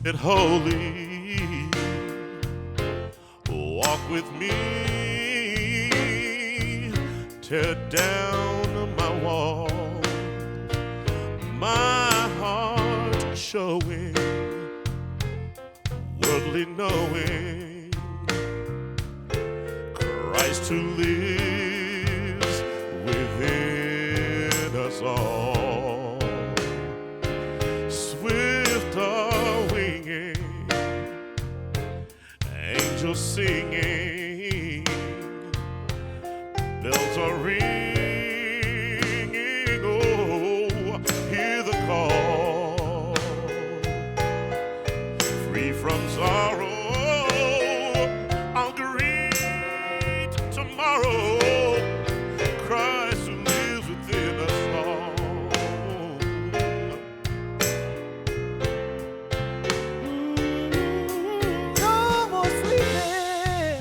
it holy. Walk with me, tear down my wall, my heart showing, worldly knowing, Christ who lives within us all. Swift are winging, angels singing, bells are ringing, oh, hear the call. Free from sorrow, I'll greet tomorrow, Christ who lives within us all. No more sleeping,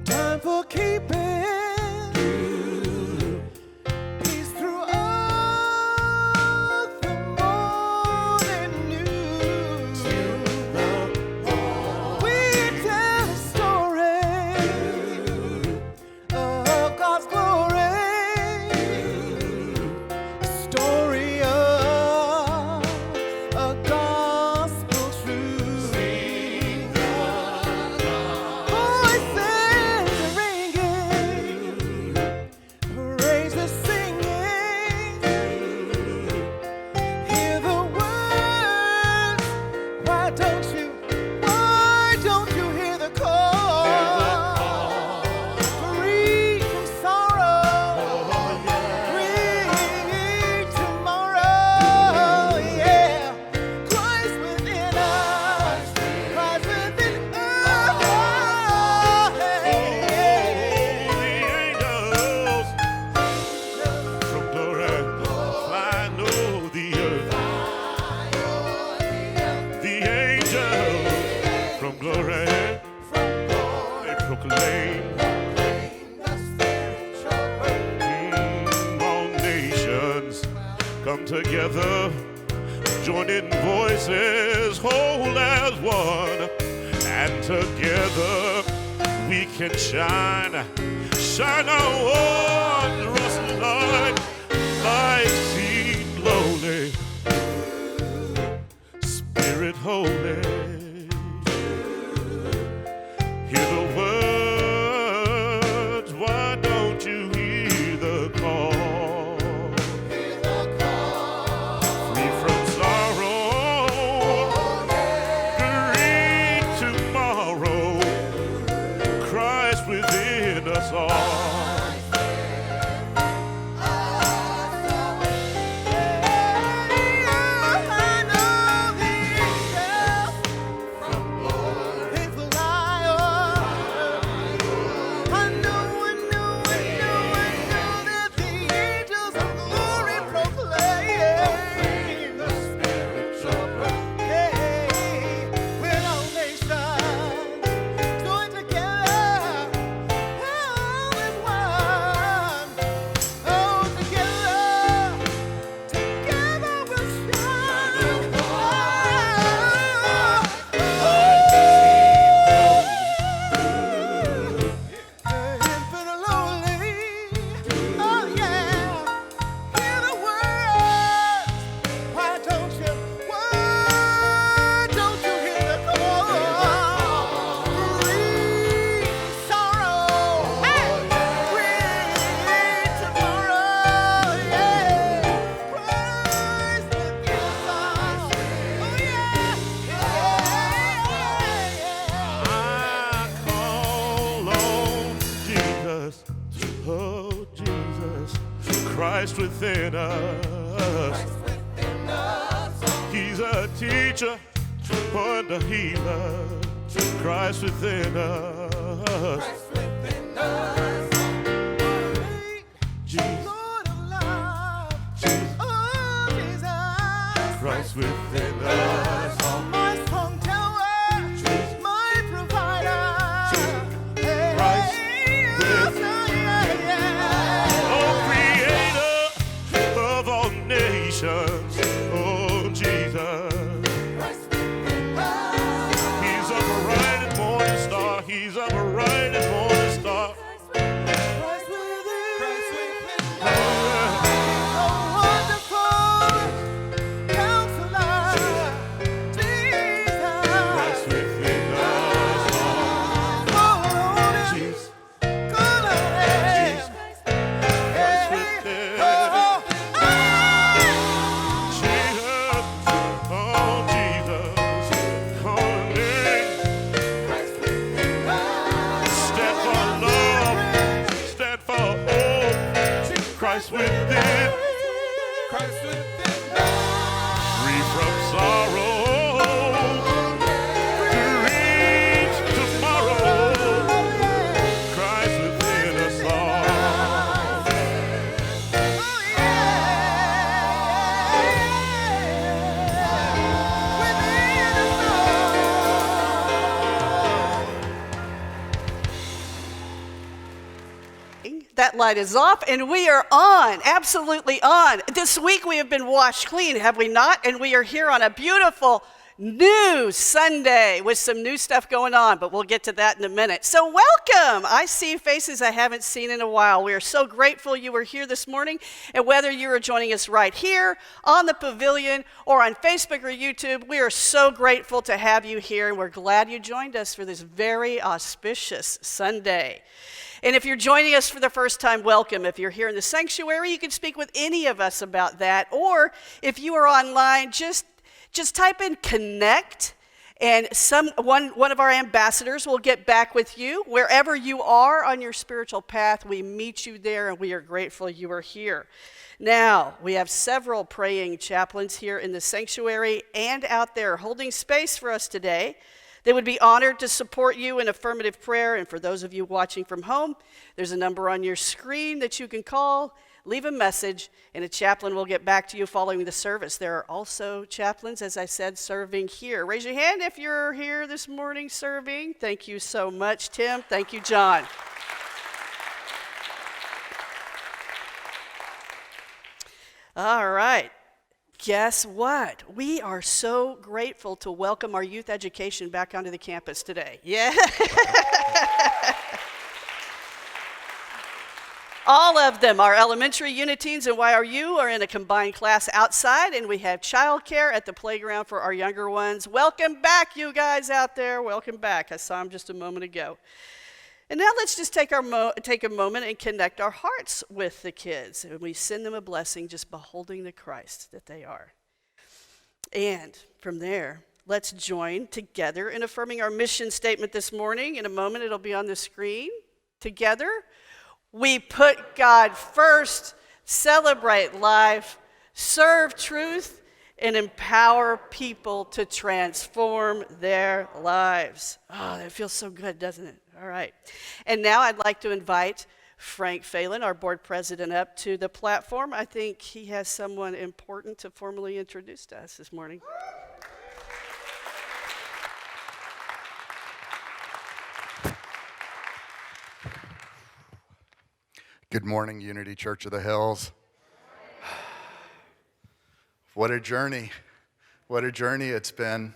time for keeping peace through all the morning news. We tell a story of God's glory, a story of a gospel truth. Voices are ringing, praises singing. Hear the words. Why don't you hear the call? Free from sorrow, free tomorrow. Yeah, Christ within us, Christ within us. The angels from glory fly o'er the earth. The angels from glory, they proclaim. All nations come together, joining voices, whole as one, and together we can shine our wondrous light, like seen lowly, Spirit holy. Hear the words, why don't you hear the call? Free from sorrow, great tomorrow, Christ within us all. Oh, Jesus, Christ within us. He's a teacher, wonder healer, Christ within us. Jesus, Christ within us. My strong tower, my provider. Christ within Oh, creator of all nations. Oh, Jesus. Christ within. Christ within. Free from sorrow to reach tomorrow. Christ within us all. That light is off and we are on, absolutely on. This week we have been washed clean, have we not? And we are here on a beautiful new Sunday with some new stuff going on, but we'll get to that in a minute. So welcome. I see faces I haven't seen in a while. We are so grateful you were here this morning, and whether you are joining us right here on the pavilion or on Facebook or YouTube, we are so grateful to have you here, and we're glad you joined us for this very auspicious Sunday. And if you're joining us for the first time, welcome. If you're here in the sanctuary, you can speak with any of us about that. Or if you are online, just type in connect, and one of our ambassadors will get back with you. Wherever you are on your spiritual path, we meet you there, and we are grateful you are here. Now, we have several praying chaplains here in the sanctuary and out there holding space for us today. They would be honored to support you in affirmative prayer. And for those of you watching from home, there's a number on your screen that you can call, leave a message, and a chaplain will get back to you following the service. There are also chaplains, as I said, serving here. Raise your hand if you're here this morning serving. Thank you so much, Tim. Thank you, John. All right. Guess what? We are so grateful to welcome our youth education back onto the campus today. Yeah. All of them, our elementary unit teens and YRU, are in a combined class outside, and we have childcare at the playground for our younger ones. Welcome back, you guys out there. Welcome back. I saw them just a moment ago. And now let's just take a moment and connect our hearts with the kids. And we send them a blessing, just beholding the Christ that they are. And from there, let's join together in affirming our mission statement this morning. In a moment, it'll be on the screen. Together, we put God first, celebrate life, serve truth, and empower people to transform their lives. Oh, that feels so good, doesn't it? All right. And now I'd like to invite Frank Phelan, our board president, up to the platform. I think he has someone important to formally introduce to us this morning. Good morning, Unity Church of the Hills. What a journey. What a journey it's been.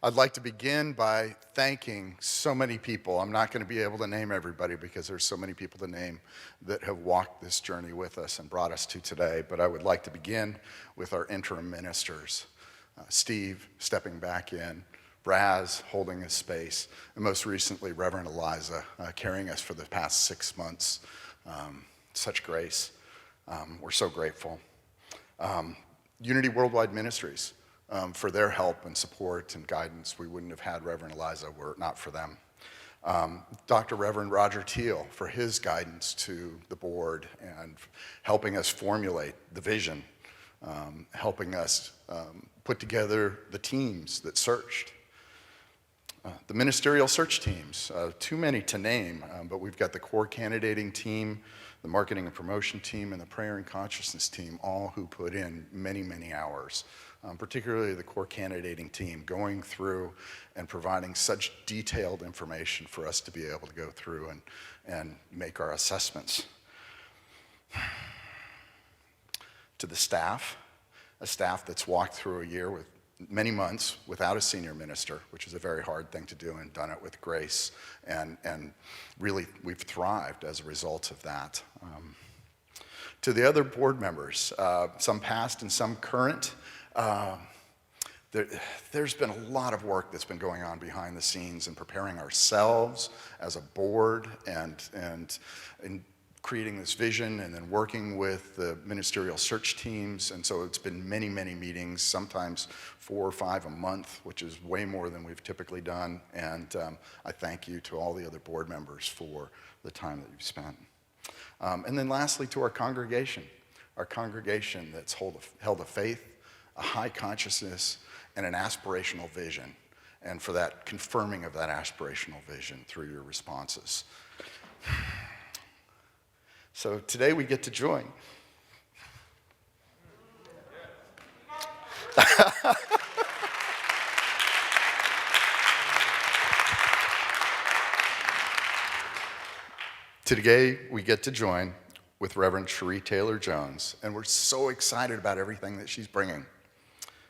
I'd like to begin by thanking so many people. I'm not going to be able to name everybody because there's so many people to name that have walked this journey with us and brought us to today. But I would like to begin with our interim ministers. Steve stepping back in, Braz holding his space, and most recently Reverend Eliza carrying us for the past 6 months. Such grace. We're so grateful. Unity Worldwide Ministries. For their help and support and guidance. We wouldn't have had Reverend Eliza were it not for them. Dr. Reverend Roger Teal for his guidance to the board and helping us formulate the vision, helping us put together the teams that searched. The ministerial search teams, too many to name, but we've got the core candidating team, the marketing and promotion team, and the prayer and consciousness team, all who put in many, many hours. Particularly the core candidating team, going through and providing such detailed information for us to be able to go through and make our assessments. To the staff, a staff that's walked through a year with many months without a senior minister, which is a very hard thing to do, and done it with grace, and really we've thrived as a result of that. To the other board members, some past and some current, there's been a lot of work that's been going on behind the scenes in preparing ourselves as a board and creating this vision and then working with the ministerial search teams. And so it's been many, many meetings, sometimes 4 or 5 a month, which is way more than we've typically done. And I thank you to all the other board members for the time that you've spent. And then lastly, to our congregation that's held a faith, a high consciousness, and an aspirational vision. And for that confirming of that aspirational vision through your responses. So today we get to join. Today we get to join with Reverend Cherie Taylor Jones, and we're so excited about everything that she's bringing.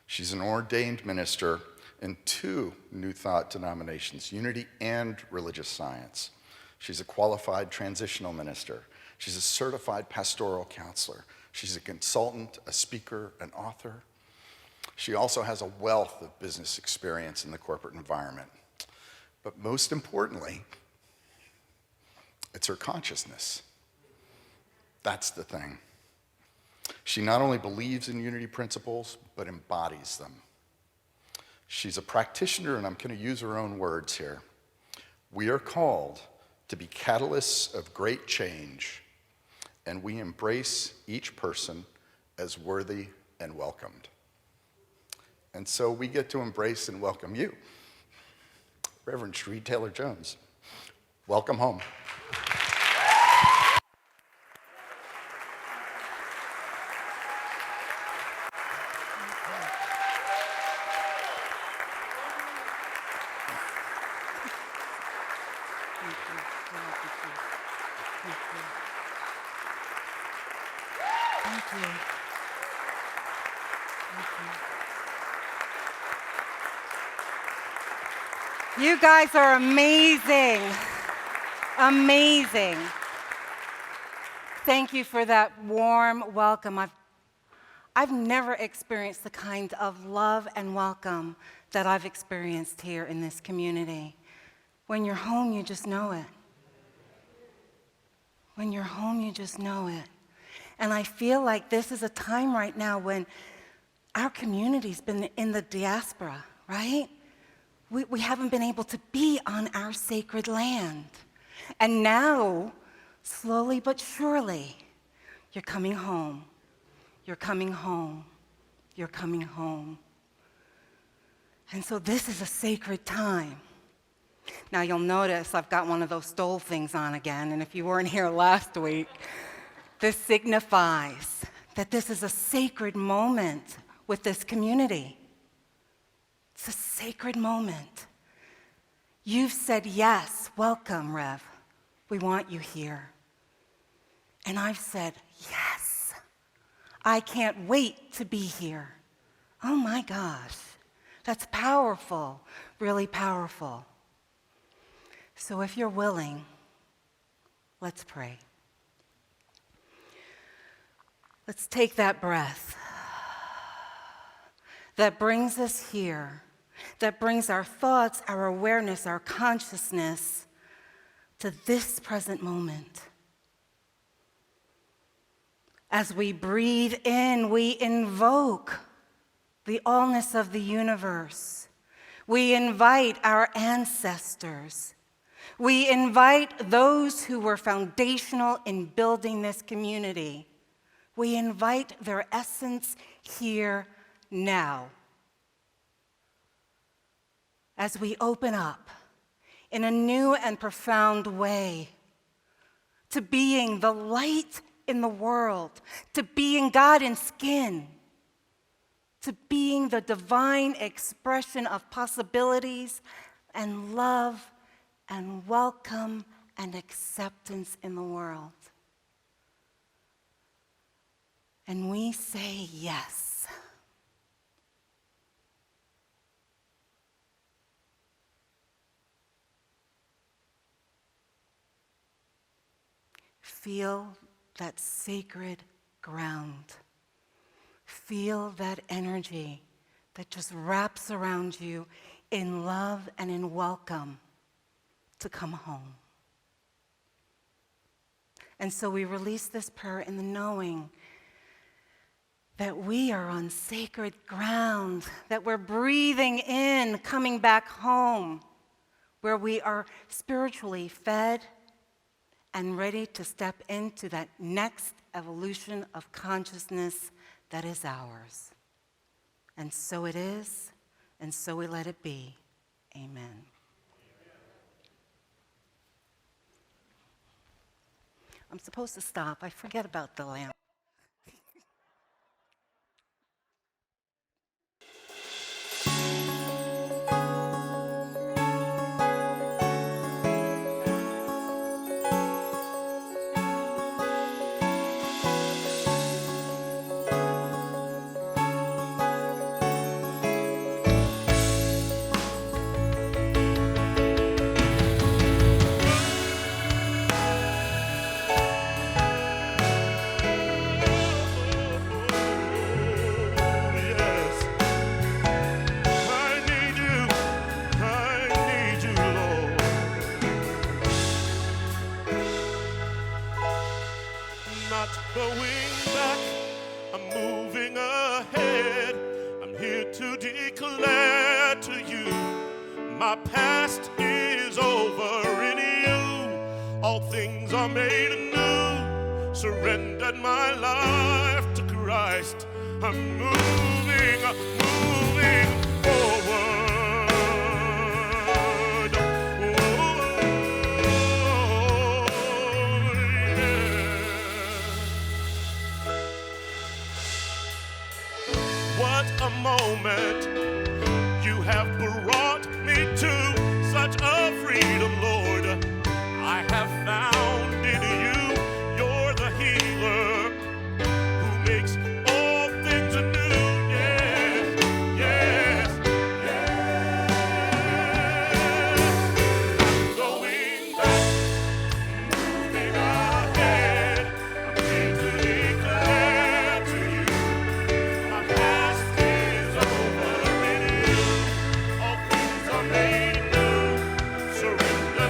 She's an ordained minister in 2 New Thought denominations, Unity and Religious Science. She's a qualified transitional minister. She's a certified pastoral counselor. She's a consultant, a speaker, an author. She also has a wealth of business experience in the corporate environment. But most importantly, it's her consciousness. That's the thing. She not only believes in unity principles, but embodies them. She's a practitioner, and I'm going to use her own words here. We are called to be catalysts of great change, and we embrace each person as worthy and welcomed. And so we get to embrace and welcome you, Reverend Cherie Taylor Jones. Welcome home. You guys are amazing. Amazing. Thank you for that warm welcome. I've never experienced the kind of love and welcome that I've experienced here in this community. When you're home, you just know it. When you're home, you just know it. And I feel like this is a time right now when our community's been in the diaspora, right? We haven't been able to be on our sacred land. And now, slowly but surely, you're coming home. You're coming home. You're coming home. And so this is a sacred time. Now you'll notice I've got one of those stole things on again, and if you weren't here last week, this signifies that this is a sacred moment with this community. It's a sacred moment. You've said yes, welcome, Rev. We want you here. And I've said yes. I can't wait to be here. Oh my gosh, that's powerful, really powerful. So if you're willing, let's pray. Let's take that breath that brings us here, that brings our thoughts, our awareness, our consciousness to this present moment. As we breathe in, we invoke the allness of the universe. We invite our ancestors. We invite those who were foundational in building this community. We invite their essence here now. As we open up in a new and profound way to being the light in the world, to being God in skin, to being the divine expression of possibilities and love and welcome and acceptance in the world. And we say yes. Feel that sacred ground. Feel that energy that just wraps around you in love and in welcome to come home. And so we release this prayer in the knowing that we are on sacred ground, that we're breathing in, coming back home, where we are spiritually fed and ready to step into that next evolution of consciousness that is ours. And so it is, and so we let it be. Amen. I'm supposed to stop. I forget about the lamp. Yes, I need you, Lord. Not going back, I'm moving ahead. I'm here to declare to you, my past is over in you. All things are made anew. Surrendered my life to Christ. I'm moving forward. What a moment you have brought me to, such a freedom, Lord. I have found in you, you're the healer who makes all things anew. Yes, yes, yes. I'm going back, moving ahead. I'm here to declare to you, my past is over in you. All things are made new. Surrender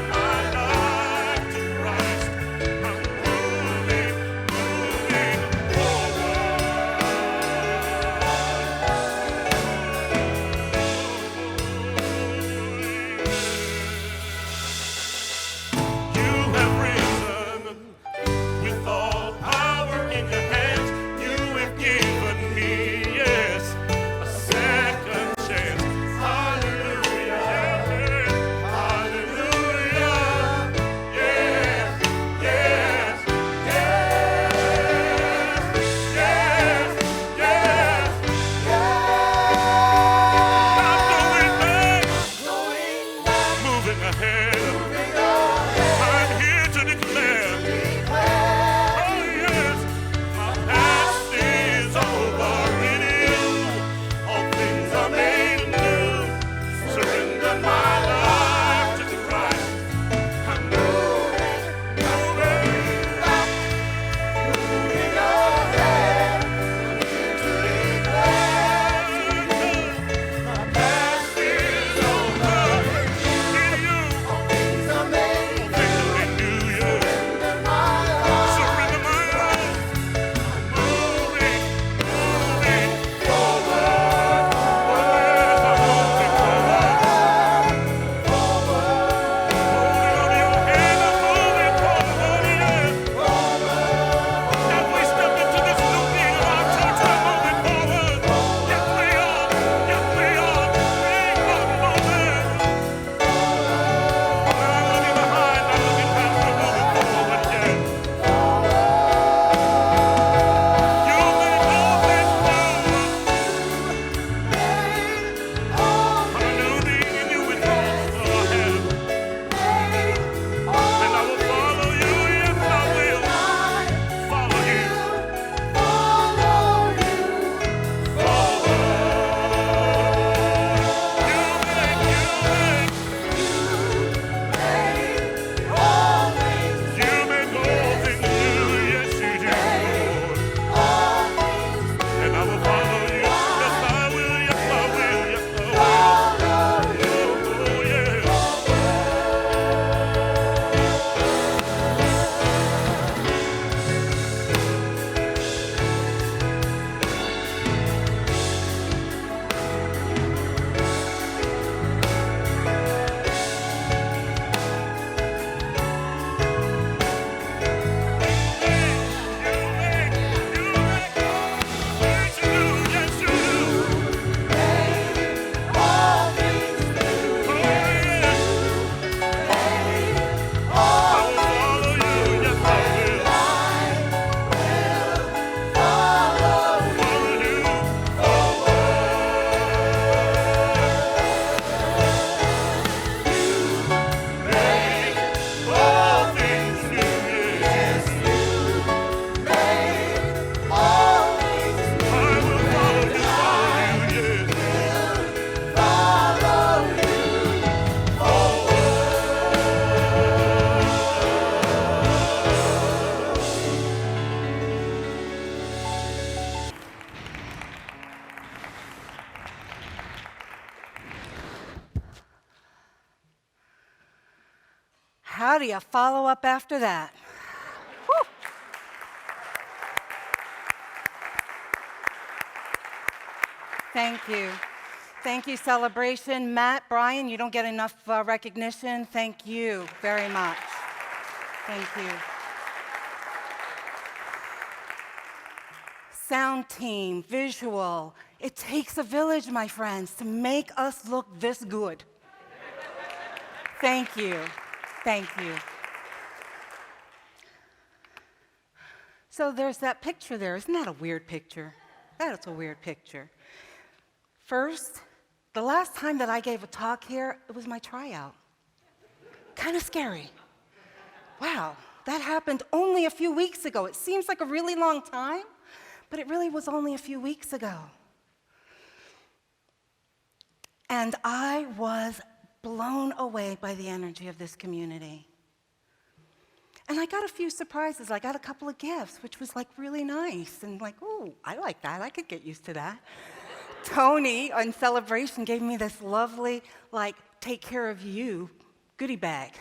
How do you follow up after that? Whew. Thank you. Thank you, Celebration. Matt, Brian, you don't get enough recognition. Thank you very much. Thank you. Sound team, visual. It takes a village, my friends, to make us look this good. Thank you. Thank you. So there's that picture there. Isn't that a weird picture? That's a weird picture. First, the last time that I gave a talk here, it was my tryout. Kind of scary. Wow, that happened only a few weeks ago. It seems like a really long time, but it really was only a few weeks ago. And I was blown away by the energy of this community. And I got a few surprises. I got a couple of gifts, which was like really nice. And like, ooh, I like that. I could get used to that. Tony on Celebration gave me this lovely, like, take care of you goodie bag.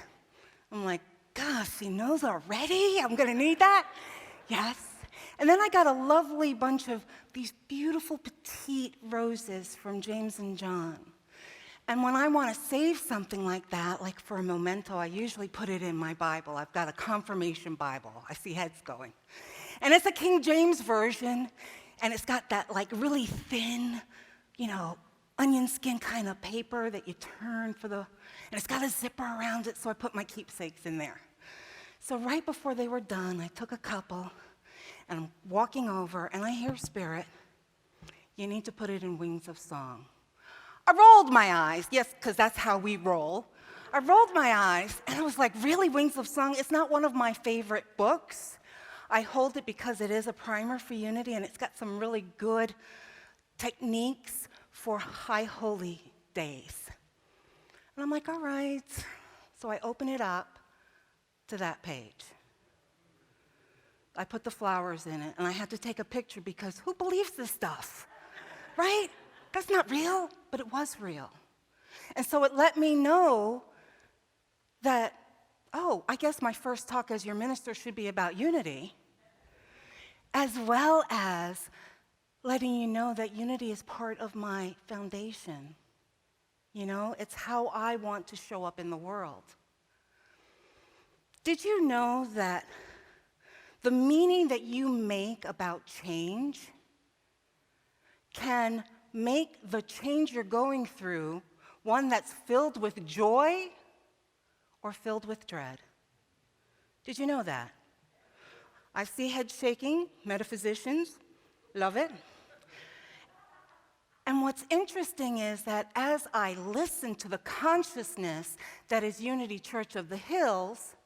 I'm like, gosh, he knows already? I'm gonna need that? Yes. And then I got a lovely bunch of these beautiful petite roses from James and John. And when I want to save something like that, like for a memento, I usually put it in my Bible. I've got a confirmation Bible. I see heads going. And it's a King James version, and it's got that like really thin, onion skin kind of paper that you turn and it's got a zipper around it, so I put my keepsakes in there. So right before they were done, I took a couple, and I'm walking over, and I hear Spirit, you need to put it in Wings of Song. I rolled my eyes, yes, because that's how we roll. I rolled my eyes, and I was like, really, Wings of Song? It's not one of my favorite books. I hold it because it is a primer for unity, and it's got some really good techniques for high holy days. And I'm like, all right. So I open it up to that page. I put the flowers in it, and I had to take a picture because who believes this stuff, right? That's not real, but it was real. And so it let me know that, I guess my first talk as your minister should be about unity, as well as letting you know that unity is part of my foundation. It's how I want to show up in the world. Did you know that the meaning that you make about change can make the change you're going through one that's filled with joy or filled with dread? Did you know that? I see head shaking, metaphysicians, love it. And what's interesting is that as I listen to the consciousness that is Unity Church of the Hills,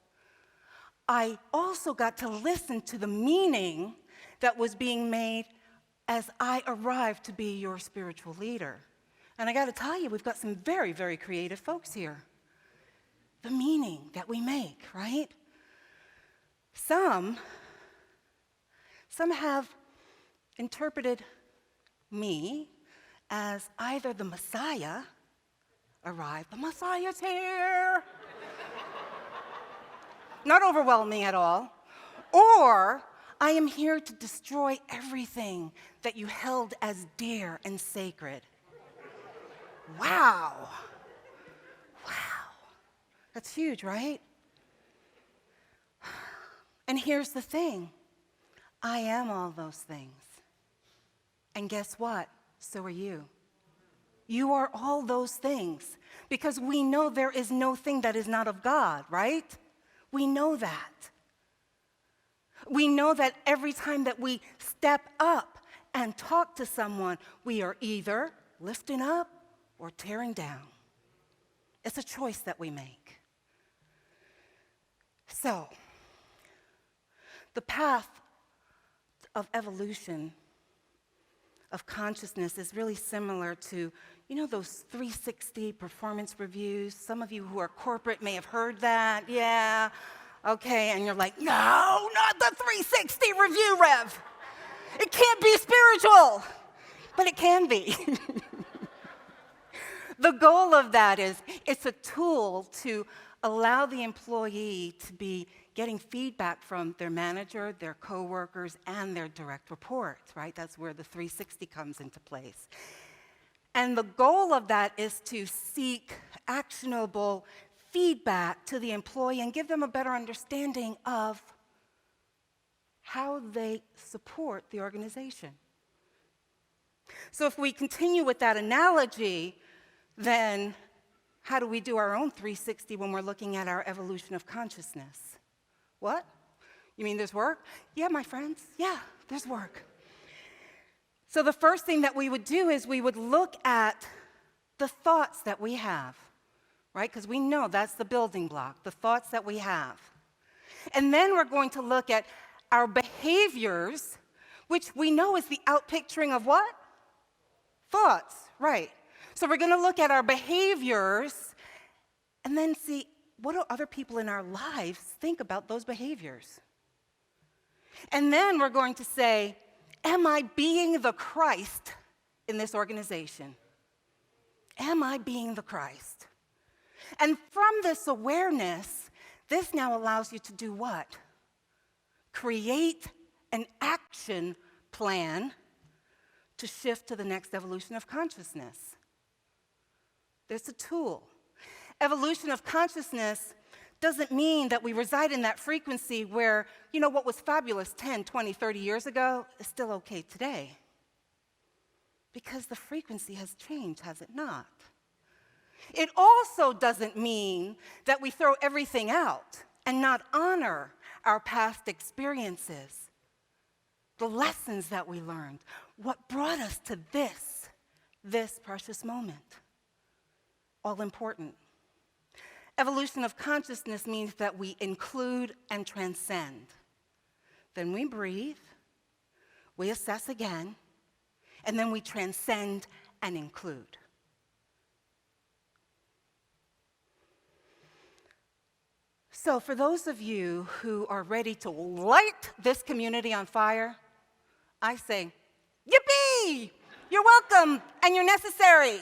I also got to listen to the meaning that was being made as I arrived to be your spiritual leader. And I got to tell you, we've got some very, very creative folks here. The meaning that we make, right? Some have interpreted me as either the Messiah arrived, the Messiah's here, not overwhelming at all, or I am here to destroy everything that you held as dear and sacred. Wow. That's huge, right? And here's the thing. I am all those things. And guess what? So are you. You are all those things. Because we know there is no thing that is not of God, right? We know that. We know that every time that we step up and talk to someone, we are either lifting up or tearing down. It's a choice that we make. So, the path of evolution of consciousness is really similar to, those 360 performance reviews. Some of you who are corporate may have heard that. Yeah, okay, and you're like, no, not the 360 review, Rev. It can't be spiritual, but it can be. The goal of that is it's a tool to allow the employee to be getting feedback from their manager, their coworkers, and their direct reports, right? That's where the 360 comes into place. And the goal of that is to seek actionable feedback to the employee and give them a better understanding of how they support the organization. So if we continue with that analogy, then how do we do our own 360 when we're looking at our evolution of consciousness? What? You mean there's work? Yeah, my friends, yeah, there's work. So the first thing that we would do is we would look at the thoughts that we have, right? Because we know that's the building block, the thoughts that we have. And then we're going to look at our behaviors, which we know is the outpicturing of what? Thoughts, right. So we're going to look at our behaviors and then see, what do other people in our lives think about those behaviors? And then we're going to say, am I being the Christ in this organization? Am I being the Christ? And from this awareness, this now allows you to do what? Create an action plan to shift to the next evolution of consciousness. There's a tool. Evolution of consciousness doesn't mean that we reside in that frequency where, you know, what was fabulous 10, 20, 30 years ago is still okay today. Because the frequency has changed, has it not? It also doesn't mean that we throw everything out and not honor our past experiences, the lessons that we learned, what brought us to this precious moment. All important. Evolution of consciousness means that we include and transcend. Then we breathe, we assess again, and then we transcend and include. So for those of you who are ready to light this community on fire, I say, yippee! You're welcome and you're necessary.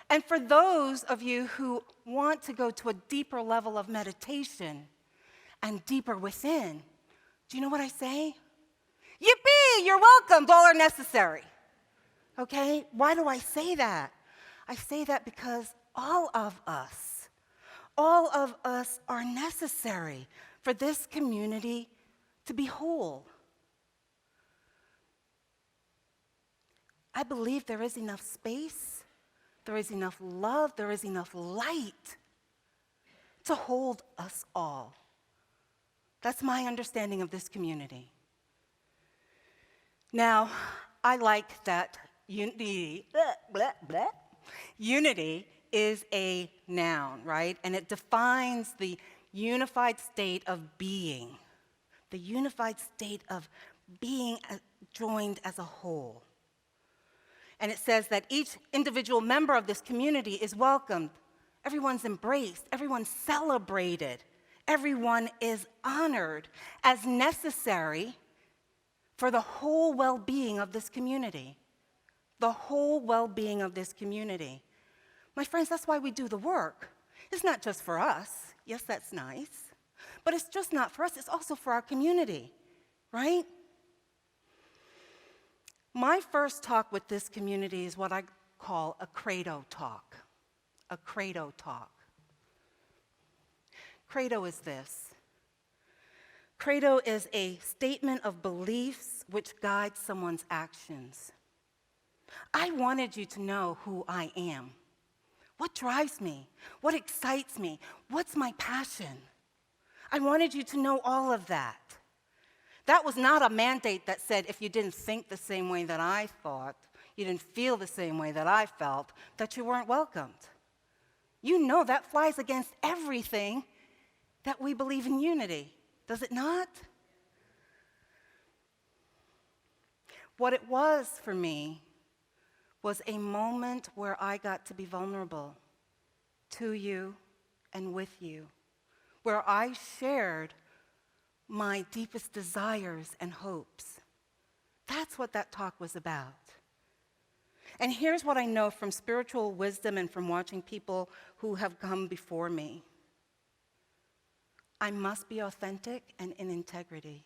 And for those of you who want to go to a deeper level of meditation and deeper within, do you know what I say? Yippee! You're welcome, all are necessary. Okay? Why do I say that? I say that because all of us are necessary for this community to be whole. I believe there is enough space, there is enough love, there is enough light to hold us all. That's my understanding of this community. Now, I like that unity, unity is a noun, right? And it defines the unified state of being, the unified state of being joined as a whole. And it says that each individual member of this community is welcomed. Everyone's embraced. Everyone's celebrated. Everyone is honored as necessary for the whole well-being of this community. The whole well-being of this community. My friends, that's why we do the work. It's not just for us. Yes, that's nice. But it's just not for us. It's also for our community, right? My first talk with this community is what I call a credo talk. A credo talk. Credo is this. Credo is a statement of beliefs which guide someone's actions. I wanted you to know who I am. What drives me? What excites me? What's my passion? I wanted you to know all of that. That was not a mandate that said if you didn't think the same way that I thought, you didn't feel the same way that I felt, that you weren't welcomed. You know that flies against everything that we believe in unity, does it not? What it was for me was a moment where I got to be vulnerable to you and with you, where I shared my deepest desires and hopes. That's what that talk was about. And here's what I know from spiritual wisdom and from watching people who have come before me. I must be authentic and in integrity.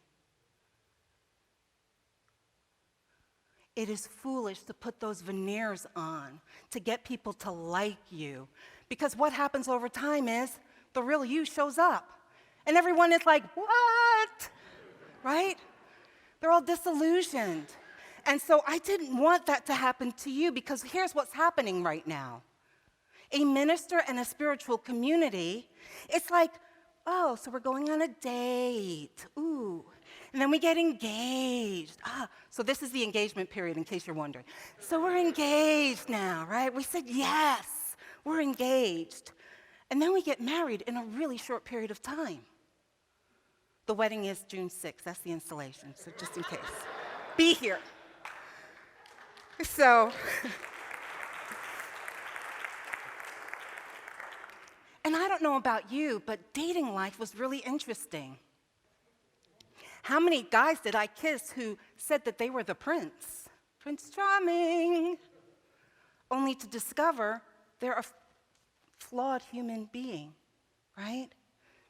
It is foolish to put those veneers on to get people to like you. Because what happens over time is the real you shows up. And everyone is like, what? Right? They're all disillusioned. And so I didn't want that to happen to you, because here's what's happening right now. A minister and a spiritual community, it's like, oh, so we're going on a date. Ooh. And then we get engaged. So this is the engagement period, in case you're wondering. So we're engaged now, right? We said yes, we're engaged. And then we get married in a really short period of time. The wedding is June 6th. That's the installation, so just in case. Be here. So, and I don't know about you, but dating life was really interesting. How many guys did I kiss who said that they were the prince? Prince Charming. Only to discover they're a flawed human being, right?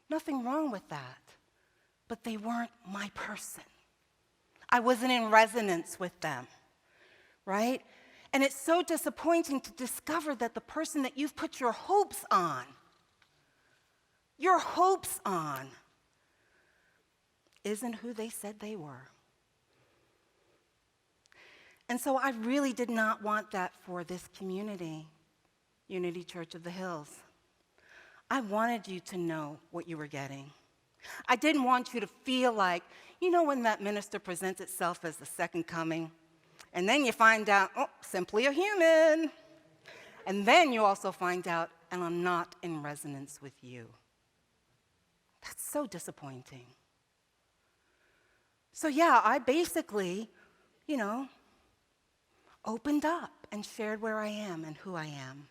Nothing wrong with that. But they weren't my person. I wasn't in resonance with them, right? And it's so disappointing to discover that the person that you've put your hopes on, isn't who they said they were. And so I really did not want that for this community, Unity Church of the Hills. I wanted you to know what you were getting. I didn't want you to feel like, you know, when that minister presents itself as the second coming, and then you find out, oh, simply a human. And then you also find out, and I'm not in resonance with you. That's so disappointing. So yeah, I basically, opened up and shared where I am and who I am.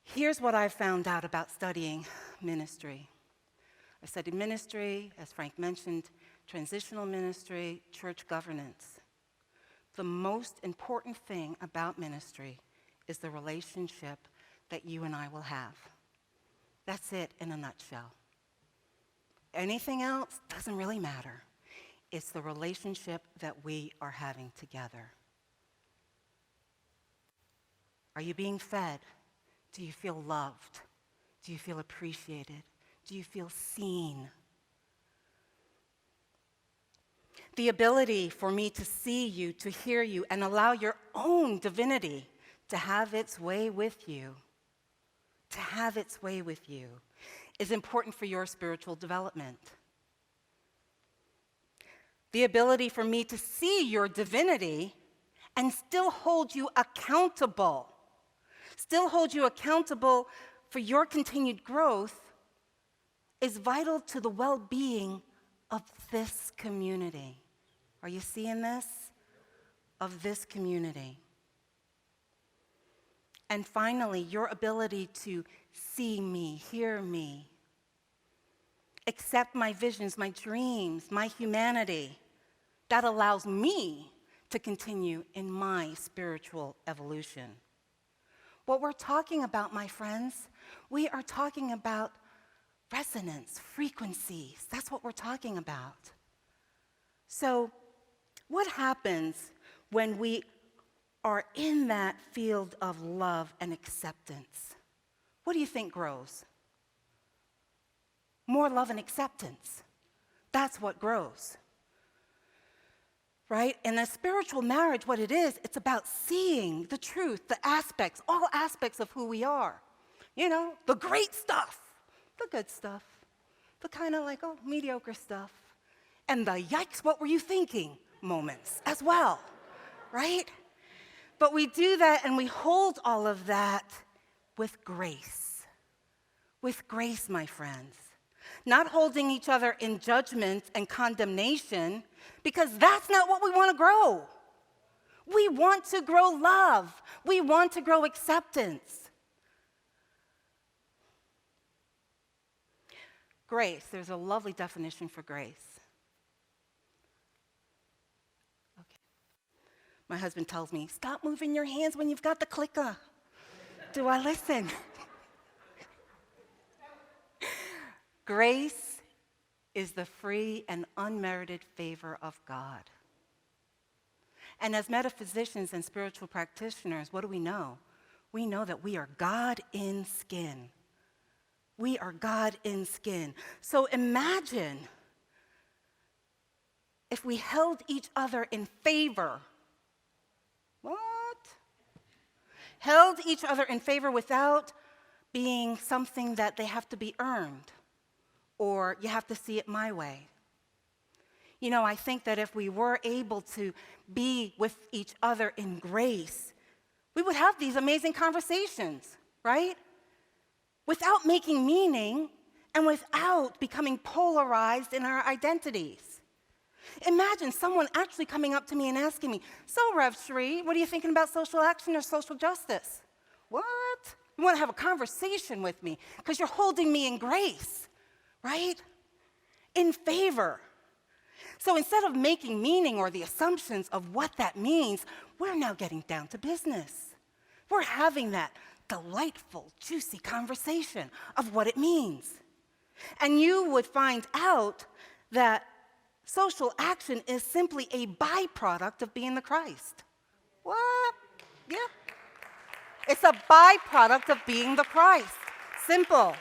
Here's what I found out about studying ministry. I studied ministry, as Frank mentioned, transitional ministry, church governance. The most important thing about ministry is the relationship that you and I will have. That's it in a nutshell. Anything else doesn't really matter. It's the relationship that we are having together. Are you being fed? Do you feel loved? Do you feel appreciated? Do you feel seen? The ability for me to see you, to hear you, and allow your own divinity to have its way with you, is important for your spiritual development. The ability for me to see your divinity and still hold you accountable for your continued growth is vital to the well-being of this community. Are you seeing this? Of this community. And finally, your ability to see me, hear me, accept my visions, my dreams, my humanity, that allows me to continue in my spiritual evolution. What we're talking about, my friends, we are talking about resonance, frequencies. That's what we're talking about. So, what happens when we are in that field of love and acceptance? What do you think grows? More love and acceptance. That's what grows. Right? In a spiritual marriage, what it is, it's about seeing the truth, the aspects, all aspects of who we are. The great stuff, the good stuff, the kind of like, mediocre stuff, and the yikes, what were you thinking moments as well, right? But we do that and we hold all of that with grace. With grace, my friends. Not holding each other in judgment and condemnation, because that's not what we want to grow. We want to grow love. We want to grow acceptance. Grace, there's a lovely definition for grace. Okay. My husband tells me, stop moving your hands when you've got the clicker. Do I listen? Grace is the free and unmerited favor of God. And as metaphysicians and spiritual practitioners, what do we know? We know that we are God in skin. We are God in skin. So imagine if we held each other in favor. What? Held each other in favor without being something that they have to be earned, or you have to see it my way. You know, I think that if we were able to be with each other in grace, we would have these amazing conversations, right? Without making meaning and without becoming polarized in our identities. Imagine someone actually coming up to me and asking me, "So, Rev Shri, what are you thinking about social action or social justice?" What? You want to have a conversation with me because you're holding me in grace, right? In favor. So instead of making meaning or the assumptions of what that means, we're now getting down to business. We're having that delightful, juicy conversation of what it means. And you would find out that social action is simply a byproduct of being the Christ. What? Yeah. It's a byproduct of being the Christ. Simple.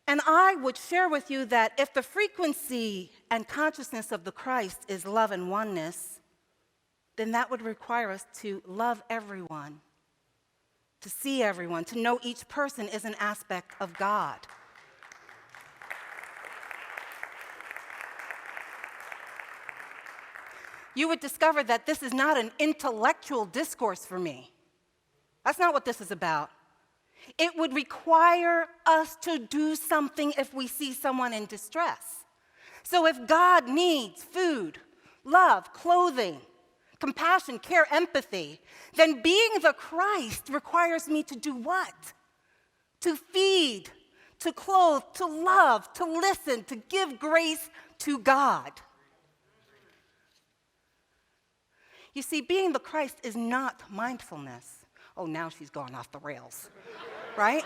And I would share with you that if the frequency and consciousness of the Christ is love and oneness, then that would require us to love everyone, to see everyone, to know each person is an aspect of God. You would discover that this is not an intellectual discourse for me. That's not what this is about. It would require us to do something if we see someone in distress. So if God needs food, love, clothing, compassion, care, empathy, then being the Christ requires me to do what? To feed, to clothe, to love, to listen, to give grace to God. You see, being the Christ is not mindfulness. Oh, now she's gone off the rails, right?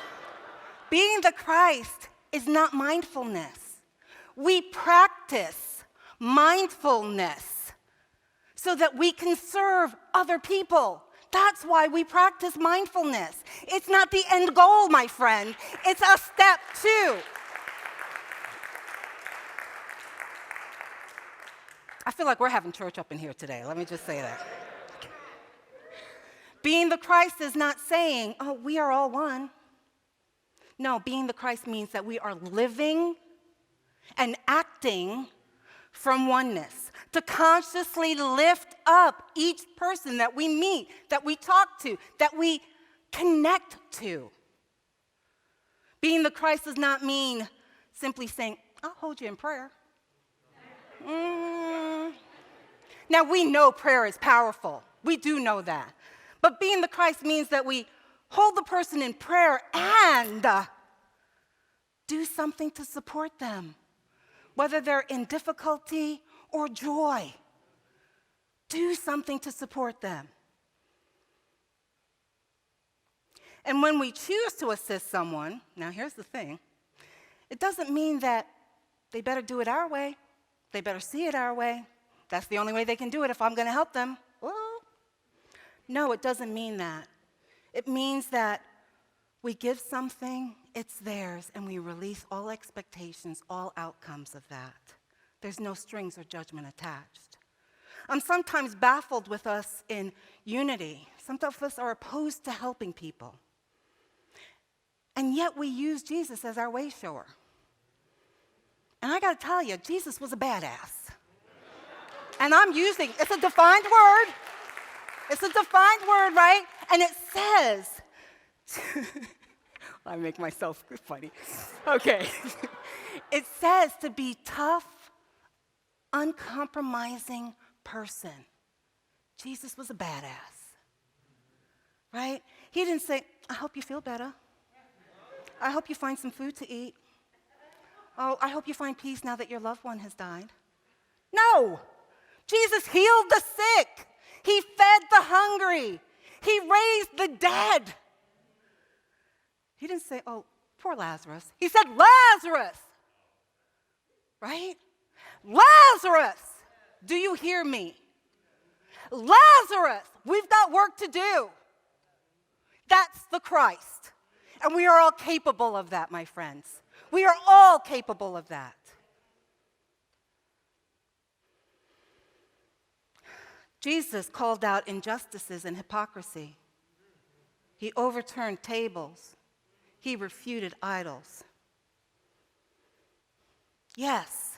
Being the Christ is not mindfulness. We practice mindfulness so that we can serve other people. That's why we practice mindfulness. It's not the end goal, my friend. It's a step two. I feel like we're having church up in here today. Let me just say that. Being the Christ is not saying, oh, we are all one. No, being the Christ means that we are living and acting from oneness, to consciously lift up each person that we meet, that we talk to, that we connect to. Being the Christ does not mean simply saying, I'll hold you in prayer. Now, we know prayer is powerful. We do know that. But being the Christ means that we hold the person in prayer and do something to support them, whether they're in difficulty or joy. Do something to support them. And when we choose to assist someone, now here's the thing, it doesn't mean that they better do it our way. They better see it our way. That's the only way they can do it if I'm going to help them. Well, no, it doesn't mean that. It means that we give something, it's theirs, and we release all expectations, all outcomes of that. There's no strings or judgment attached. I'm sometimes baffled with us in unity. Some of us are opposed to helping people. And yet we use Jesus as our way shower. And I got to tell you, Jesus was a badass. And I'm using, it's a defined word. It's a defined word, right? And it says, I make myself funny. Okay. It says to be tough, uncompromising person. Jesus was a badass, right? He didn't say, I hope you feel better. I hope you find some food to eat. Oh, I hope you find peace now that your loved one has died. No. Jesus healed the sick. He fed the hungry. He raised the dead. He didn't say, oh, Poor Lazarus. He said, Lazarus, right? Lazarus, do you hear me? Lazarus, we've got work to do. That's the Christ. And we are all capable of that, my friends. We are all capable of that. Jesus called out injustices and hypocrisy. He overturned tables. He refuted idols. Yes,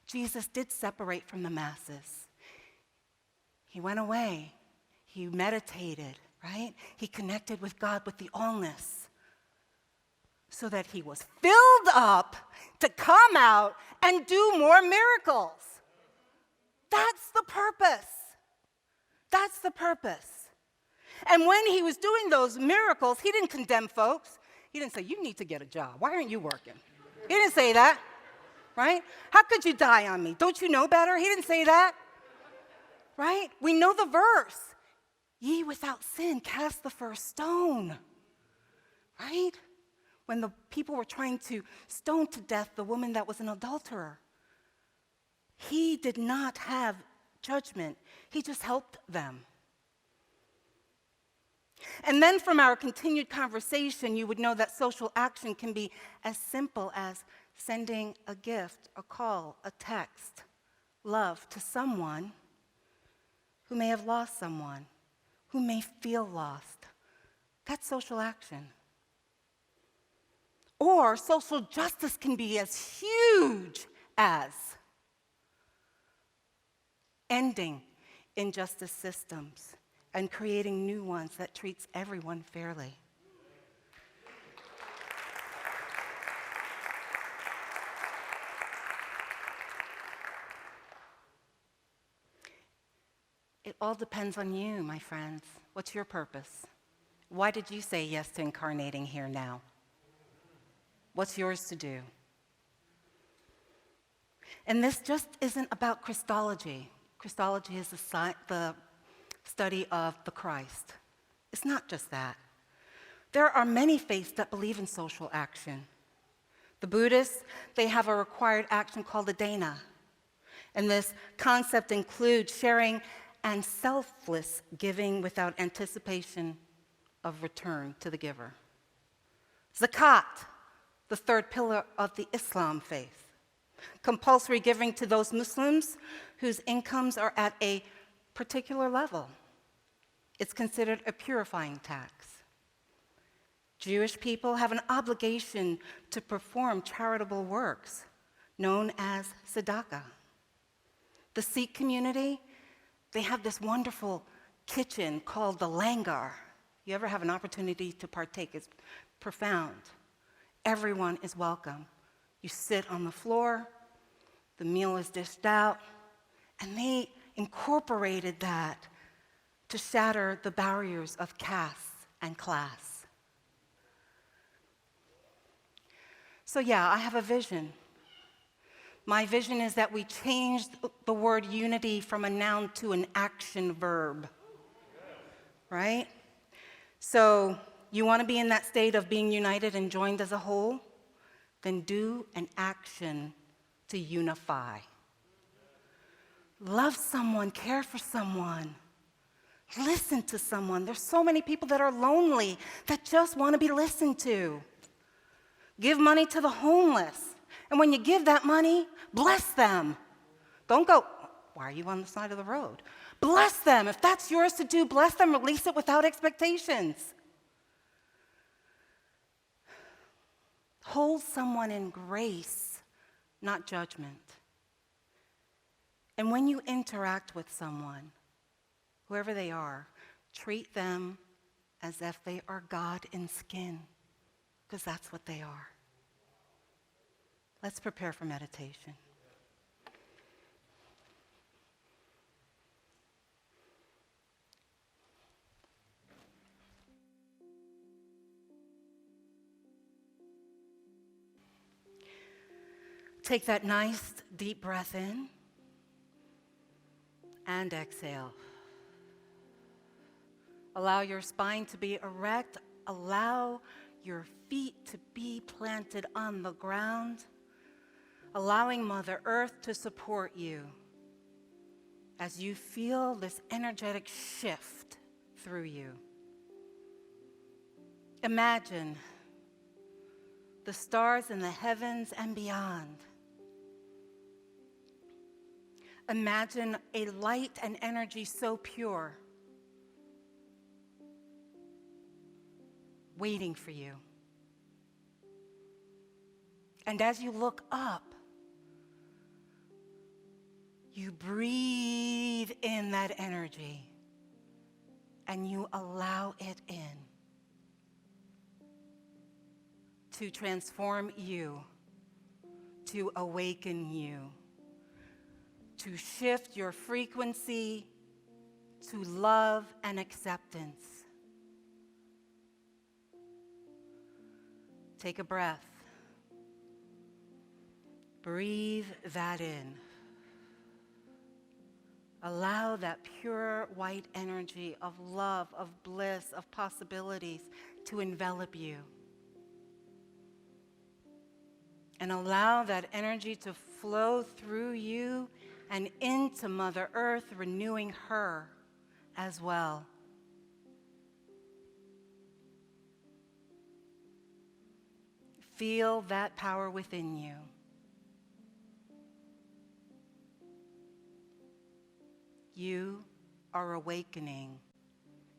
Jesus did separate from the masses. He went away. He meditated, right? He connected with God with the allness so that he was filled up to come out and do more miracles. That's the purpose. That's the purpose. And when he was doing those miracles, he didn't condemn folks. He didn't say, you need to get a job. Why aren't you working? He didn't say that, right? How could you die on me? Don't you know better? He didn't say that, right? We know the verse. Ye without sin cast the first stone, right? When the people were trying to stone to death the woman that was an adulterer, he did not have judgment. He just helped them. And then from our continued conversation, you would know that social action can be as simple as sending a gift, a call, a text, love to someone who may have lost someone, who may feel lost. That's social action. Or social justice can be as huge as ending injustice systems and creating new ones that treats everyone fairly. It all depends on you, my friends. What's your purpose? Why did you say yes to incarnating here now? What's yours to do? And this just isn't about Christology. Christology is the study of the Christ. It's not just that. There are many faiths that believe in social action. The Buddhists, they have a required action called a dana. And this concept includes sharing and selfless giving without anticipation of return to the giver. Zakat, the third pillar of the Islam faith. Compulsory giving to those Muslims whose incomes are at a particular level. It's considered a purifying tax. Jewish people have an obligation to perform charitable works known as tzedakah. The Sikh community, they have this wonderful kitchen called the langar. You ever have an opportunity to partake, it's profound. Everyone is welcome. You sit on the floor, the meal is dished out, and they incorporated that to shatter the barriers of caste and class. So yeah, I have a vision. My vision is that we change the word unity from a noun to an action verb, right? So you want to be in that state of being united and joined as a whole? Then do an action to unify. Love someone, care for someone, listen to someone. There's so many people that are lonely that just want to be listened to. Give money to the homeless. And when you give that money, bless them. Don't go, why are you on the side of the road? Bless them. If that's yours to do, bless them. Release it without expectations. Hold someone in grace, not judgment. And when you interact with someone, whoever they are, treat them as if they are God in skin, because that's what they are. Let's prepare for meditation. Take that nice deep breath in and exhale. Allow your spine to be erect. Allow your feet to be planted on the ground, allowing Mother Earth to support you as you feel this energetic shift through you. Imagine the stars in the heavens and beyond. Imagine a light and energy so pure, waiting for you. And as you look up, you breathe in that energy and you allow it in to transform you, to awaken you, to shift your frequency to love and acceptance. Take a breath. Breathe that in. Allow that pure white energy of love, of bliss, of possibilities to envelop you. And allow that energy to flow through you and into Mother Earth, renewing her as well. Feel that power within you. You are awakening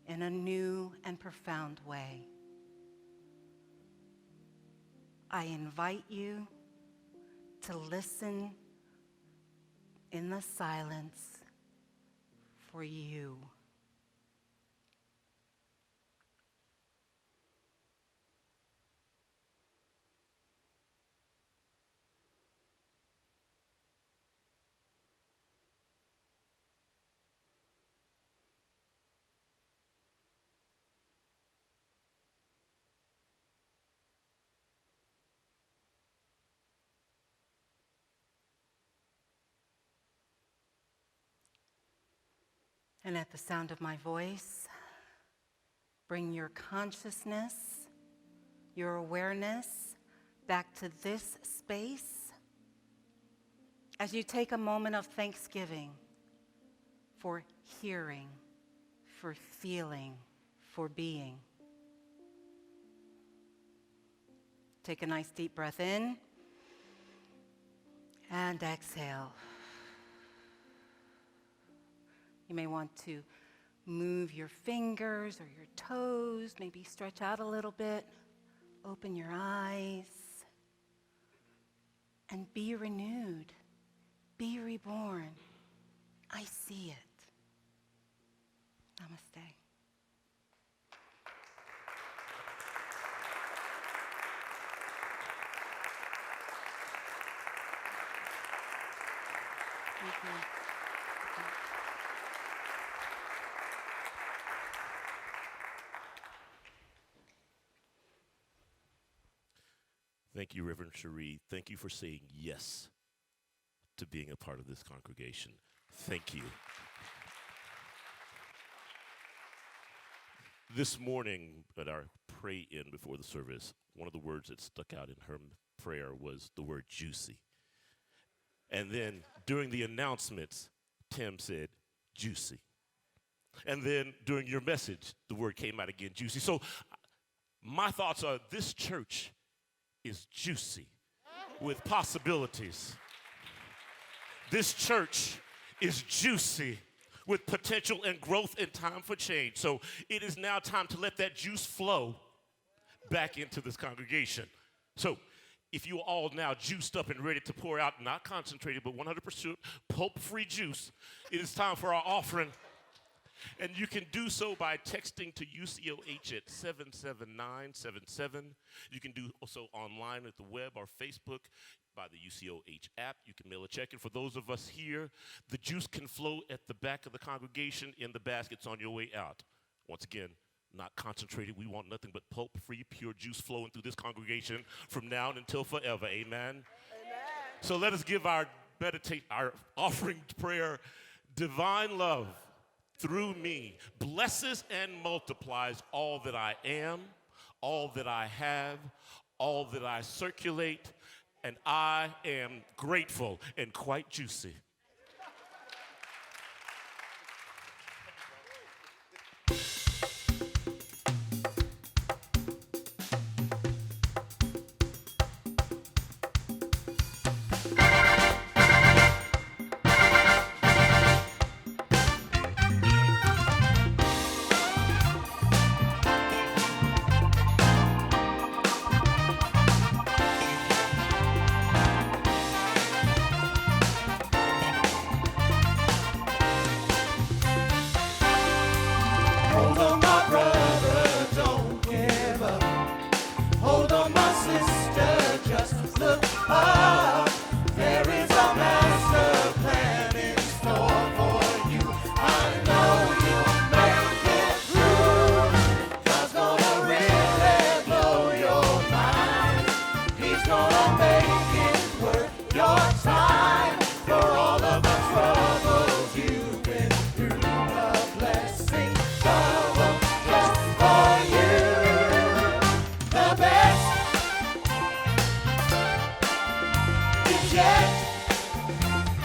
in a new and profound way. I invite you to listen in the silence for you. And at the sound of my voice, bring your consciousness, your awareness back to this space as you take a moment of thanksgiving for hearing, for feeling, for being. Take a nice deep breath in and exhale. You may want to move your fingers or your toes, maybe stretch out a little bit, open your eyes, and be renewed, be reborn. I see it. Namaste. Thank you. Thank you, Reverend Cherie. Thank you for saying yes to being a part of this congregation. Thank you. This morning at our pray-in before the service, one of the words that stuck out in her prayer was the word juicy. And then during the announcements, Tim said juicy. And then during your message, the word came out again, juicy. So my thoughts are this church is juicy with possibilities. This church is juicy with potential and growth and time for change. So it is now time to let that juice flow back into this congregation. So if you are all now juiced up and ready to pour out, not concentrated, but 100% pulp-free juice, it is time for our offering. And you can do so by texting to UCOH at 77977. You can do so online at the web or Facebook by the UCOH app. You can mail a check. And for those of us here, the juice can flow at the back of the congregation in the baskets on your way out. Once again, not concentrated. We want nothing but pulp-free, pure juice flowing through this congregation from now until forever. Amen? Amen. So let us give our offering prayer. Divine love through me blesses and multiplies all that I am, all that I have, all that I circulate, and I am grateful and quite juicy. Hold on, my brother, don't give up. Hold on, my sister, just look up. There is a master plan in store for you. I know you'll make it through. God's gonna really blow your mind. He's gonna make it worth your time. For all of the troubles you've been through, the blessing double just for you. The best is yet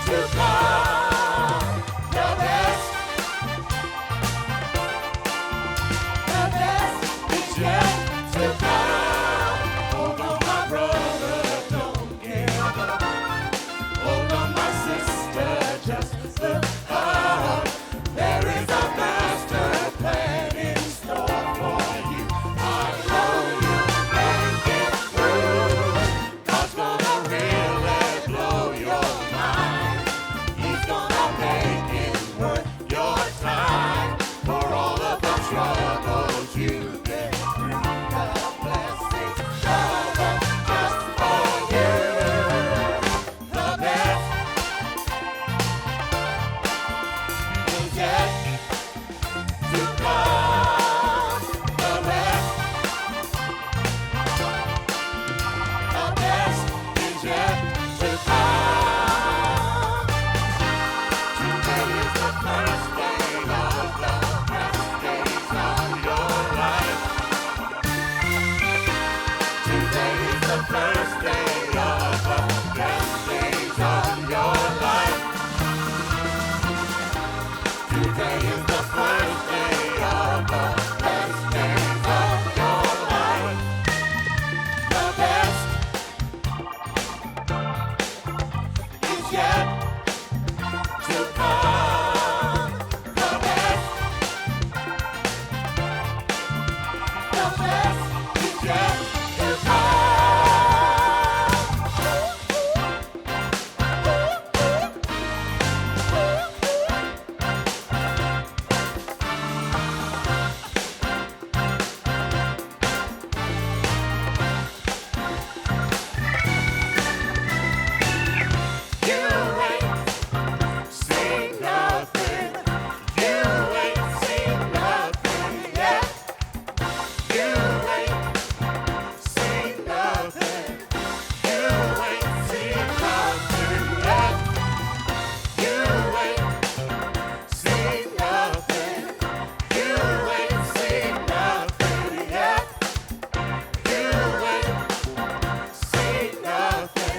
to come. The best is yet to come. Hold on, my brother, don't give up. Hold on, my sister, just look up. There is a master plan in store for you. I know you'll make it through. God's gonna really blow your mind. He's gonna make it worth your time. For all of the troubles you get through, the blessings double just for you. The best is yet to come. The best is yet to come. Today is the first day of the best days of your life. Today is the first day of the best days of your life. Today is the first day of the best days of your life. The best is yet to come. The best is yet to come. You ain't seen nothing. You ain't seen nothing yet. You ain't seen nothing. You ain't seen nothing yet. You ain't seen nothing. You ain't seen nothing yet. You ain't seen nothing.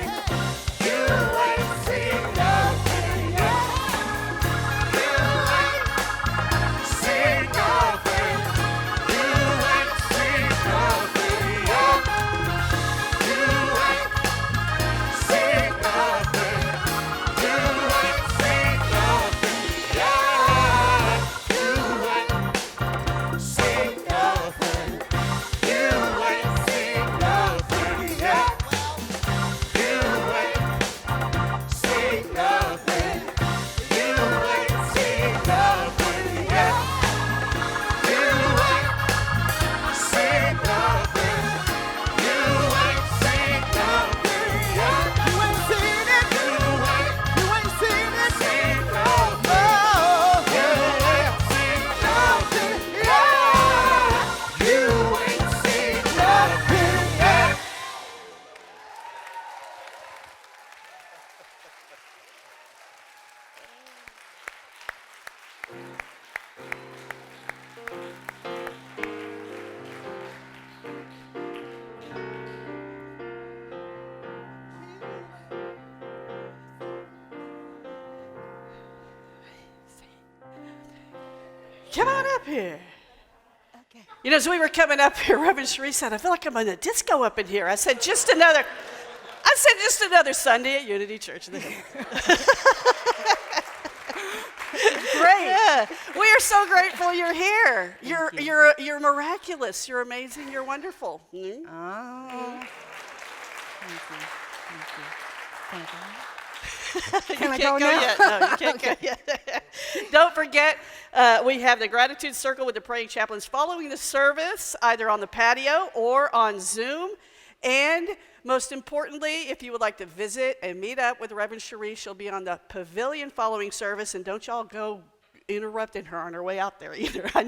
You ain't seen nothing yet. You ain't seen nothing. You ain't seen nothing yet. You ain't seen nothing. You ain't seen nothing yet. You ain't seen nothing. You ain't seen nothing yet. You ain't seen nothing. You ain't seen nothing yet. You ain't seen nothing. You ain't seen nothing yet. You ain't seen it. You ain't seen it. Seen nothing. You ain't seen nothing yet. You ain't seen nothing yet. Come on up here. Okay. You know, as we were coming up here, Reverend Cherie said, I feel like I'm in a disco up in here. I said, just another Sunday at Unity Church. Great. Yeah. We are so grateful you're here. You're miraculous. You're amazing. You're wonderful. Mm-hmm. Oh. Thank you. Can I go now? Yet. No, you can't go yet. Don't forget, we have the Gratitude Circle with the praying chaplains following the service, either on the patio or on Zoom. And most importantly, if you would like to visit and meet up with Reverend Cherie, she'll be on the pavilion following service. And don't y'all go interrupting her on her way out there either. I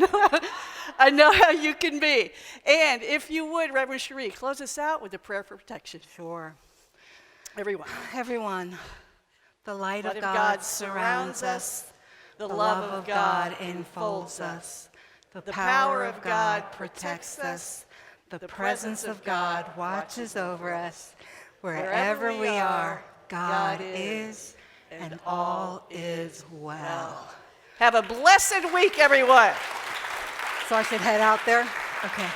know how you can be. And if you would, Reverend Cherie, close us out with a prayer for protection. Sure. Everyone. The light of God surrounds us. The love of God enfolds us. The power of God protects us. The presence of God watches over us. Wherever we are, God is, and all is well. Have a blessed week, everyone. So I should head out there? Okay.